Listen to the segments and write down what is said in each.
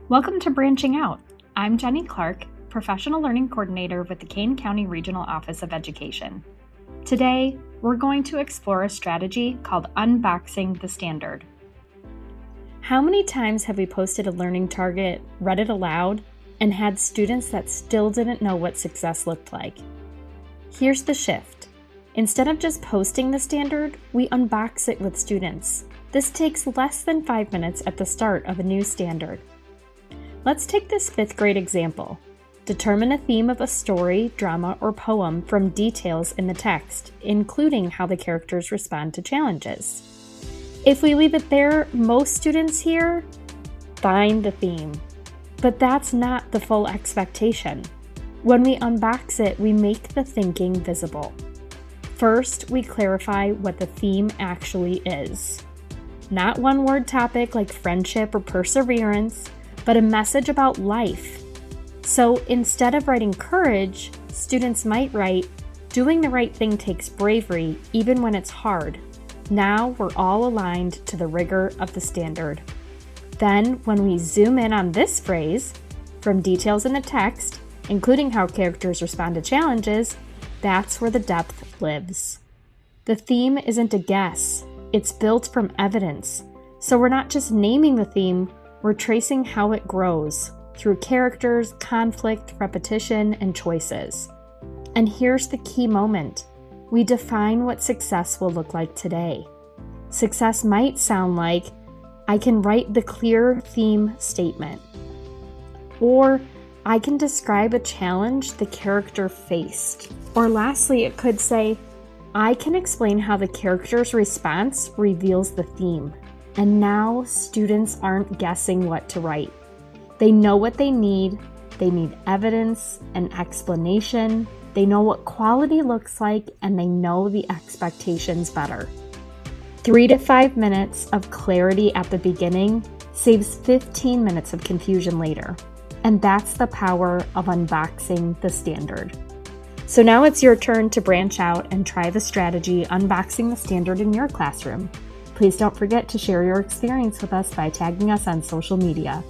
Welcome to Branching Out. I'm Jenny Clark, Professional Learning Coordinator with the Kane County Regional Office of Education. Today, we're going to explore a strategy called unboxing the standard. How many times have we posted a learning target, read it aloud, and had students that still didn't know what success looked like? Here's the shift. Instead of just posting the standard, we unbox it with students. This takes less than 5 minutes at the start of a new standard. Let's take this 5th grade example. Determine a theme of a story, drama, or poem from details in the text, including how the characters respond to challenges. If we leave it there, most students here find the theme. But that's not the full expectation. When we unbox it, we make the thinking visible. First, we clarify what the theme actually is. Not one-word topic like friendship or perseverance, but a message about life. So instead of writing courage, students might write, "Doing the right thing takes bravery, even when it's hard." Now we're all aligned to the rigor of the standard. Then, when we zoom in on this phrase, from details in the text, including how characters respond to challenges, that's where the depth lives. The theme isn't a guess, it's built from evidence. So we're not just naming the theme, we're tracing how it grows through characters, conflict, repetition, and choices. And here's the key moment. We define what success will look like today. Success might sound like, I can write the clear theme statement. Or I can describe a challenge the character faced. Or lastly, it could say, I can explain how the character's response reveals the theme. And now students aren't guessing what to write. They know what they need evidence and explanation, they know what quality looks like, and they know the expectations better. 3 to 5 minutes of clarity at the beginning saves 15 minutes of confusion later. And that's the power of unboxing the standard. So now it's your turn to branch out and try the strategy unboxing the standard in your classroom. Please don't forget to share your experience with us by tagging us on social media.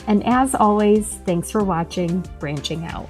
And as always, thanks for watching Branching Out.